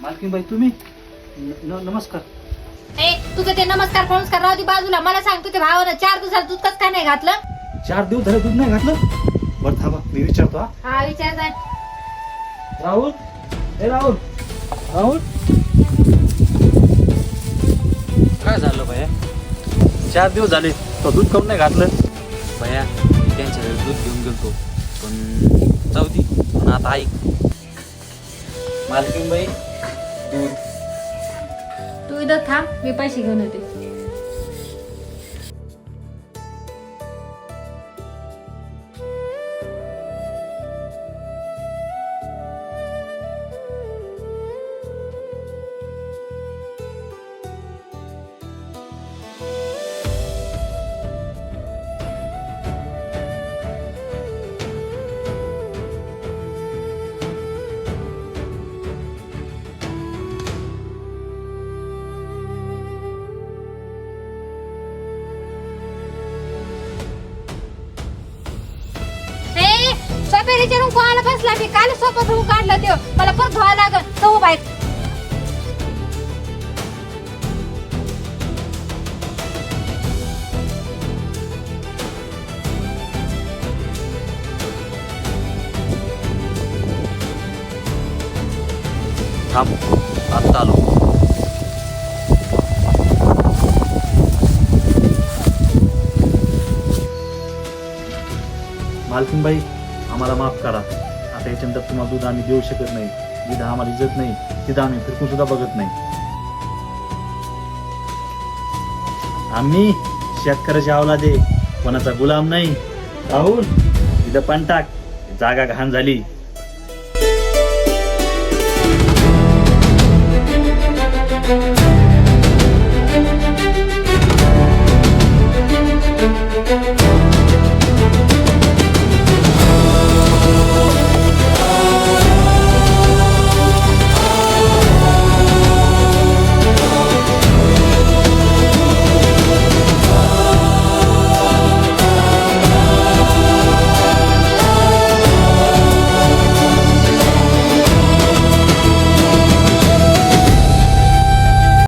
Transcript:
मालकीनबाई तुम्ही नमस्कार. ए तुझं ते नमस्कार फमस्कार राहू दे बाजूला. मला सांग तुझ्या भावानं 4 दिवसात दूध कसं काय नाही घातलं? 4 दिवस झाले दूध नाही घातलं. बरं थांबा मी विचारतो. हा विचार जाय. राहुल ए राहुल राहुल काय झालं भैया? 4 दिवस झाले तो दूध काऊन नाही घातलं? भैया त्यांच्या घरी दूध घेऊन गेलतो पण जाऊ दे. पण आता ऐक मालकीनबाई दूध. तू इथं थांब मी पैसे घेऊन येते. विचारून कोणाला बसला मी काल सोबत धुवून काढलं ते मला परत धुवा लागल तो बाहेर. थांब आत्ता आलो. मालकीनबाई आम्हाला माफ करा. आता याच्यानंतर तुम्हाला दूध आम्ही देऊ शकत नाही. जिथं आम्हाला इज्जत नाही तिथं आम्ही फिरकून सुद्धा बघत नाही. आम्ही शेतकऱ्याची अवलाद आहे, कोणाचा गुलाम नाही. राहुल इथं पण टाक, जागा घाण झाली.